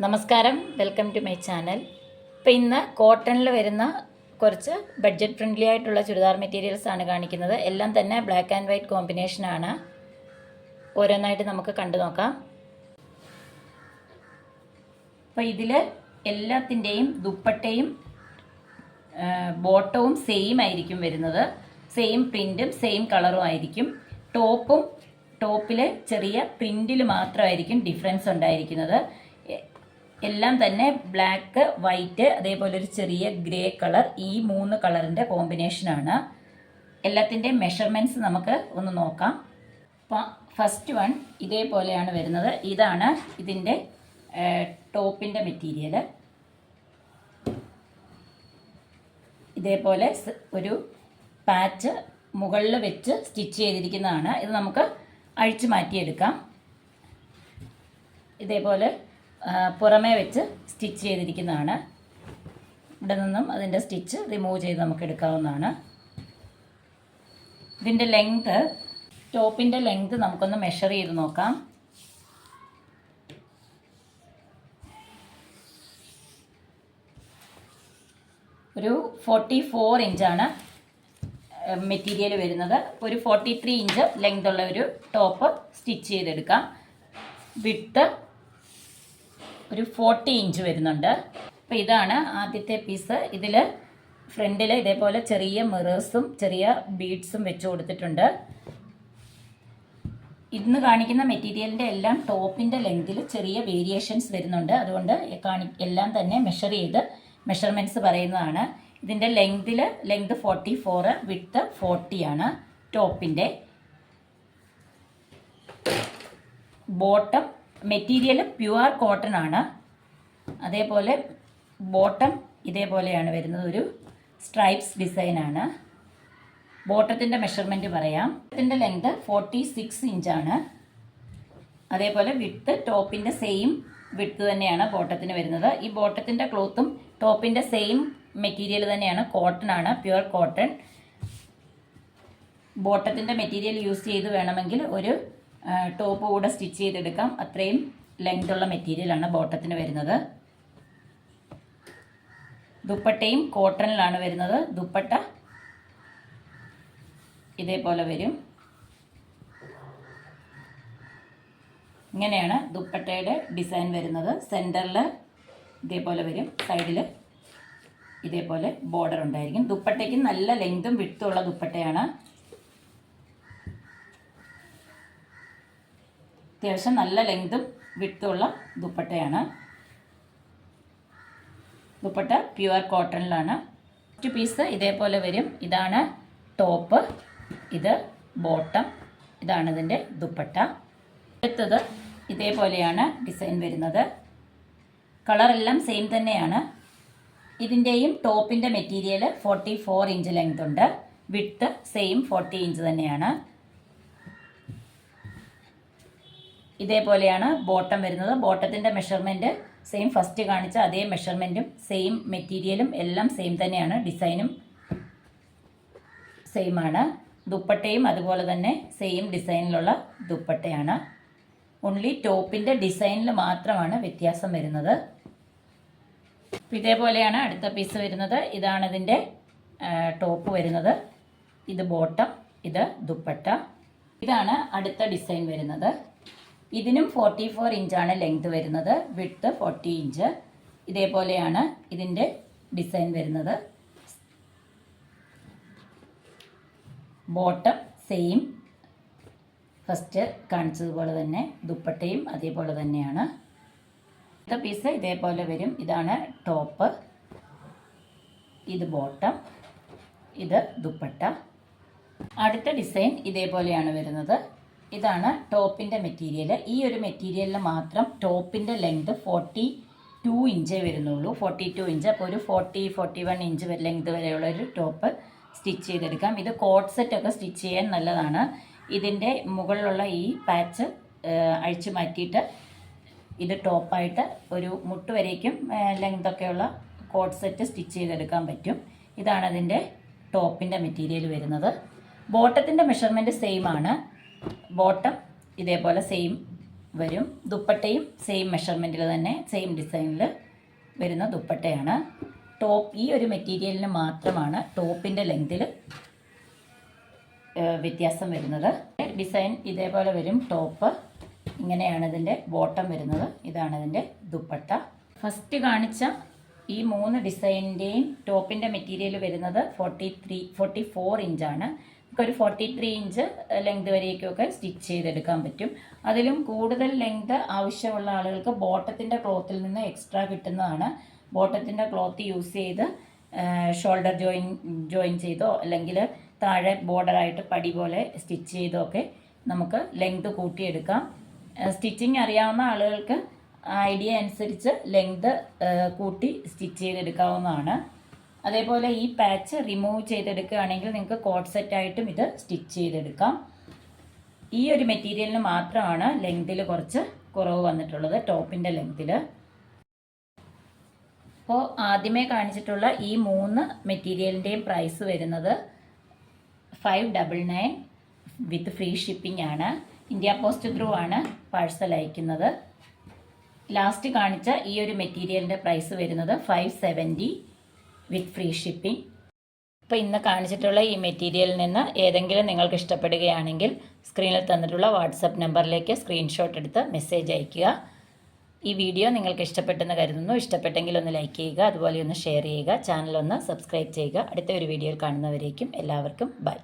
നമസ്കാരം, welcome to my channel. ഇപ്പോൾ ഇന്ന് കോട്ടണിൽ വരുന്ന കുറച്ച് ബഡ്ജറ്റ് ഫ്രണ്ട്ലി ആയിട്ടുള്ള ചുരിദാർ മെറ്റീരിയൽസ് ആണ് കാണിക്കുന്നത്. എല്ലാം തന്നെ ബ്ലാക്ക് ആൻഡ് വൈറ്റ് കോമ്പിനേഷനാണ്. ഓരോന്നായിട്ട് നമുക്ക് കണ്ടു നോക്കാം. അപ്പോൾ ഇതിൽ എല്ലാത്തിൻ്റെയും ദുപ്പട്ടയും ബോട്ടവും സെയിം ആയിരിക്കും വരുന്നത്. സെയിം പ്രിൻറ്റും സെയിം കളറും ആയിരിക്കും. ടോപ്പിൽ ചെറിയ പ്രിൻറ്റിൽ മാത്രമായിരിക്കും ഡിഫറൻസ് ഉണ്ടായിരിക്കുന്നത്. എല്ലാം തന്നെ ബ്ലാക്ക്, വൈറ്റ്, അതേപോലെ ഒരു ചെറിയ ഗ്രേ കളർ, ഈ 3 കളറിൻ്റെ കോമ്പിനേഷനാണ്. എല്ലാത്തിൻ്റെയും മെഷർമെൻറ്റ്സ് നമുക്ക് ഒന്ന് നോക്കാം. അപ്പം ഫസ്റ്റ് വൺ ഇതേപോലെയാണ് വരുന്നത്. ഇതാണ് ഇതിൻ്റെ ടോപ്പിൻ്റെ മെറ്റീരിയൽ. ഇതേപോലെ ഒരു പാച്ച് മുകളിൽ വെച്ച് സ്റ്റിച്ച് ചെയ്തിരിക്കുന്നതാണ്. ഇത് നമുക്ക് അഴിച്ചു മാറ്റിയെടുക്കാം. ഇതേപോലെ പുറമേ വെച്ച് സ്റ്റിച്ച് ചെയ്തിരിക്കുന്നതാണ്. ഇവിടെ നിന്നും അതിൻ്റെ സ്റ്റിച്ച് റിമൂവ് ചെയ്ത് നമുക്ക് എടുക്കാവുന്നതാണ്. ഇതിൻ്റെ ടോപ്പിൻ്റെ ലെങ്ത് നമുക്കൊന്ന് മെഷർ ചെയ്ത് നോക്കാം. ഒരു 44 ഇഞ്ചാണ് മെറ്റീരിയൽ വരുന്നത്. ഒരു 43 ഇഞ്ച് ലെങ്ത് ഉള്ള ഒരു ടോപ്പ് സ്റ്റിച്ച് ചെയ്തെടുക്കാം. വിഡ്ത്ത് ഒരു 40 ഇഞ്ച് വരുന്നുണ്ട്. അപ്പോൾ ഇതാണ് ആദ്യത്തെ പീസ്. ഇതിൽ ഫ്രണ്ടിൽ ഇതേപോലെ ചെറിയ മിറേഴ്സും ചെറിയ ബീഡ്സും വെച്ച് കൊടുത്തിട്ടുണ്ട്. ഇന്ന് കാണിക്കുന്ന മെറ്റീരിയലിൻ്റെ എല്ലാം ടോപ്പിൻ്റെ ലെങ്തിൽ ചെറിയ വേരിയേഷൻസ് വരുന്നുണ്ട്. അതുകൊണ്ട് എല്ലാം തന്നെ മെഷർ ചെയ്ത് മെഷർമെൻറ്റ്സ് പറയുന്നതാണ്. ഇതിൻ്റെ ലെങ്ത് 44, വിഡ്ത്ത് 40 ആണ് ടോപ്പിൻ്റെ. ബോട്ടം മെറ്റീരിയൽ പ്യുവർ കോട്ടൺ ആണ്. അതേപോലെ ബോട്ടം ഇതേപോലെയാണ് വരുന്നത്. ഒരു സ്ട്രൈപ്സ് ഡിസൈനാണ്. ബോട്ടത്തിൻ്റെ മെഷർമെൻറ്റ് പറയാം. ബോട്ടത്തിൻ്റെ ലെങ്ത് 46 ഇഞ്ചാണ്. അതേപോലെ വിഡ്ത്ത് ടോപ്പിൻ്റെ സെയിം വിഡ്ത്ത് തന്നെയാണ് ബോട്ടത്തിന് വരുന്നത്. ഈ ബോട്ടത്തിൻ്റെ ക്ലോത്തും ടോപ്പിൻ്റെ സെയിം മെറ്റീരിയൽ തന്നെയാണ്. കോട്ടൺ ആണ്, പ്യുവർ കോട്ടൺ. ബോട്ടത്തിൻ്റെ മെറ്റീരിയൽ യൂസ് ചെയ്ത് വേണമെങ്കിൽ ഒരു ടോപ്പ് കൂടെ സ്റ്റിച്ച് ചെയ്തെടുക്കാം. അത്രയും ലെങ്ത് ഉള്ള മെറ്റീരിയലാണ് ബോട്ടത്തിന് വരുന്നത്. ദുപ്പട്ടയും കോട്ടണിലാണ് വരുന്നത്. ദുപ്പട്ട ഇതേപോലെ വരും. ഇങ്ങനെയാണ് ദുപ്പട്ടയുടെ ഡിസൈൻ വരുന്നത്. സെൻറ്ററിൽ ഇതേപോലെ വരും, സൈഡിൽ ഇതേപോലെ ബോർഡർ ഉണ്ടായിരിക്കും. ദുപ്പട്ടയ്ക്ക് നല്ല ലെങ്തും വിഡ്ത്തും ഉള്ള ദുപ്പട്ടയാണ്. അത്യാവശ്യം നല്ല ലെങ്തും വിഡ്ത്തുള്ള ദുപ്പട്ടയാണ്. ദുപ്പട്ട പ്യുവർ കോട്ടണിലാണ്. ഫസ്റ്റ് പീസ് ഇതേപോലെ വരും. ഇതാണ് ടോപ്പ്, ഇത് ബോട്ടം, ഇതാണ് ഇതിൻ്റെ ദുപ്പട്ട. അടുത്തത് ഇതേപോലെയാണ് ഡിസൈൻ വരുന്നത്. കളറെല്ലാം സെയിം തന്നെയാണ്. ഇതിൻ്റെയും ടോപ്പിൻ്റെ മെറ്റീരിയൽ 44 ഇഞ്ച് ലെങ്ത് ഉണ്ട്. വിഡ്ത്ത് സെയിം 40 ഇഞ്ച് തന്നെയാണ്. ഇതേപോലെയാണ് ബോട്ടം വരുന്നത്. ബോട്ടത്തിൻ്റെ മെഷർമെൻറ്റ് സെയിം, ഫസ്റ്റ് കാണിച്ച അതേ മെഷർമെൻറ്റും സെയിം മെറ്റീരിയലും എല്ലാം സെയിം തന്നെയാണ്. ഡിസൈനും സെയിം ആണ്. ദുപ്പട്ടയും അതുപോലെ തന്നെ സെയിം ഡിസൈനിലുള്ള ദുപ്പട്ടയാണ്. ഓൺലി ടോപ്പിൻ്റെ ഡിസൈനിൽ മാത്രമാണ് വ്യത്യാസം വരുന്നത്. ഇതേപോലെയാണ് അടുത്ത പീസ് വരുന്നത്. ഇതാണ് ഇതിൻ്റെ ടോപ്പ് വരുന്നത്. ഇത് ബോട്ടം, ഇത് ദുപ്പട്ട. ഇതാണ് അടുത്ത ഡിസൈൻ വരുന്നത്. ഇതിനും 44 ഇഞ്ചാണ് ലെങ്ത് വരുന്നത്. Width 40 inch. ഇതേപോലെയാണ് ഇതിൻ്റെ ഡിസൈൻ വരുന്നത്. ബോട്ടം സെയിം, ഫസ്റ്റ് കാണിച്ചതുപോലെ തന്നെ. ദുപ്പട്ടയും അതേപോലെ തന്നെയാണ്. അടുത്ത പീസ് ഇതേപോലെ വരും. ഇതാണ് ടോപ്പ്, ഇത് ബോട്ടം, ഇത് ദുപ്പട്ട. അടുത്ത ഡിസൈൻ ഇതേപോലെയാണ് വരുന്നത്. ഇതാണ് ടോപ്പിൻ്റെ മെറ്റീരിയൽ. ഈ ഒരു മെറ്റീരിയലിൽ മാത്രം ടോപ്പിൻ്റെ ലെങ്ത് 42 ഇഞ്ചേ വരുന്നുള്ളൂ. 42 ഇഞ്ച്. അപ്പോൾ ഒരു 41 ഇഞ്ച് ലെങ്ത് വരെയുള്ള ഒരു ടോപ്പ് സ്റ്റിച്ച് ചെയ്തെടുക്കാം. ഇത് കോട്ട് സെറ്റൊക്കെ സ്റ്റിച്ച് ചെയ്യാൻ നല്ലതാണ്. ഇതിൻ്റെ മുകളിലുള്ള ഈ പാച്ച് അഴിച്ചു മാറ്റിയിട്ട് ഇത് ടോപ്പായിട്ട് ഒരു മുട്ട് വരേക്കും ലെങ്തൊക്കെയുള്ള കോട്ട് സെറ്റ് സ്റ്റിച്ച് ചെയ്തെടുക്കാൻ പറ്റും. ഇതാണ് അതിൻ്റെ ടോപ്പിൻ്റെ മെറ്റീരിയൽ വരുന്നത്. ബോട്ടത്തിൻ്റെ മെഷർമെൻറ്റ് സെയിം ആണ്. ബോട്ടം ഇതേപോലെ സെയിം വരും. ദുപ്പട്ടയും സെയിം മെഷർമെൻറ്റിൽ തന്നെ സെയിം ഡിസൈനിൽ വരുന്ന ദുപ്പട്ടയാണ്. ഈ ഒരു മെറ്റീരിയലിന് മാത്രമാണ് ടോപ്പിൻ്റെ ലെങ്തിൽ വ്യത്യാസം വരുന്നത്. ഡിസൈൻ ഇതേപോലെ വരും. ടോപ്പ് ഇങ്ങനെയാണ് ഇതിൻ്റെ ബോട്ടം വരുന്നത്. ഇതാണ് ഇതിൻ്റെ ദുപ്പട്ട. ഫസ്റ്റ് കാണിച്ച ഈ 3 ഡിസൈനിൻ്റെയും ടോപ്പിൻ്റെ മെറ്റീരിയൽ വരുന്നത് 44 ഇഞ്ചാണ്. നമുക്കൊരു 43 ഇഞ്ച് ലെങ്ത് വരേക്കൊക്കെ സ്റ്റിച്ച് ചെയ്തെടുക്കാൻ പറ്റും. അതിലും കൂടുതൽ ലെങ്ത് ആവശ്യമുള്ള ആളുകൾക്ക് ബോട്ടത്തിൻ്റെ ക്ലോത്തിൽ നിന്ന് എക്സ്ട്രാ കിട്ടുന്നതാണ്. ബോട്ടത്തിൻ്റെ ക്ലോത്ത് യൂസ് ചെയ്ത് ഷോൾഡർ ജോയിൻ ചെയ്തോ അല്ലെങ്കിൽ താഴെ ബോർഡറായിട്ട് പടി പോലെ സ്റ്റിച്ച് ചെയ്തോ ഒക്കെ നമുക്ക് ലെങ്ത് കൂട്ടിയെടുക്കാം. സ്റ്റിച്ചിങ് അറിയാവുന്ന ആളുകൾക്ക് ഐഡിയ അനുസരിച്ച് ലെങ്ത് കൂട്ടി സ്റ്റിച്ച് ചെയ്തെടുക്കാവുന്നതാണ്. അതേപോലെ ഈ പാച്ച് റിമൂവ് ചെയ്തെടുക്കുകയാണെങ്കിൽ നിങ്ങൾക്ക് കോട്ട് സെറ്റായിട്ടും ഇത് സ്റ്റിച്ച് ചെയ്തെടുക്കാം. ഈ ഒരു മെറ്റീരിയലിന് മാത്രമാണ് ലെങ്തിൽ കുറച്ച് കുറവ് വന്നിട്ടുള്ളത്, ടോപ്പിൻ്റെ ലെങ്തിൽ. അപ്പോൾ ആദ്യമേ കാണിച്ചിട്ടുള്ള ഈ 3 മെറ്റീരിയലിൻ്റെയും പ്രൈസ് വരുന്നത് 599 വിത്ത് ഫ്രീ ഷിപ്പിംഗ് ആണ്. ഇന്ത്യ പോസ്റ്റ് ത്രൂ ആണ് പാഴ്സൽ അയക്കുന്നത്. ലാസ്റ്റ് കാണിച്ച ഈ ഒരു മെറ്റീരിയലിൻ്റെ പ്രൈസ് വരുന്നത് 570 വിത്ത് ഫ്രീ ഷിപ്പിംഗ്. അപ്പോൾ ഇന്ന് കാണിച്ചിട്ടുള്ള ഈ മെറ്റീരിയലിൽ നിന്ന് ഏതെങ്കിലും നിങ്ങൾക്ക് ഇഷ്ടപ്പെടുകയാണെങ്കിൽ സ്ക്രീനിൽ തന്നിട്ടുള്ള വാട്സപ്പ് നമ്പറിലേക്ക് സ്ക്രീൻഷോട്ട് എടുത്ത് മെസ്സേജ് അയയ്ക്കുക. ഈ വീഡിയോ നിങ്ങൾക്ക് ഇഷ്ടപ്പെട്ടെന്ന് കരുതുന്നു. ഇഷ്ടപ്പെട്ടെങ്കിൽ ഒന്ന് ലൈക്ക് ചെയ്യുക, അതുപോലെ ഒന്ന് ഷെയർ ചെയ്യുക, ചാനൽ ഒന്ന് സബ്സ്ക്രൈബ് ചെയ്യുക. അടുത്ത ഒരു വീഡിയോയിൽ കാണുന്നവരേക്കും എല്ലാവർക്കും ബൈ.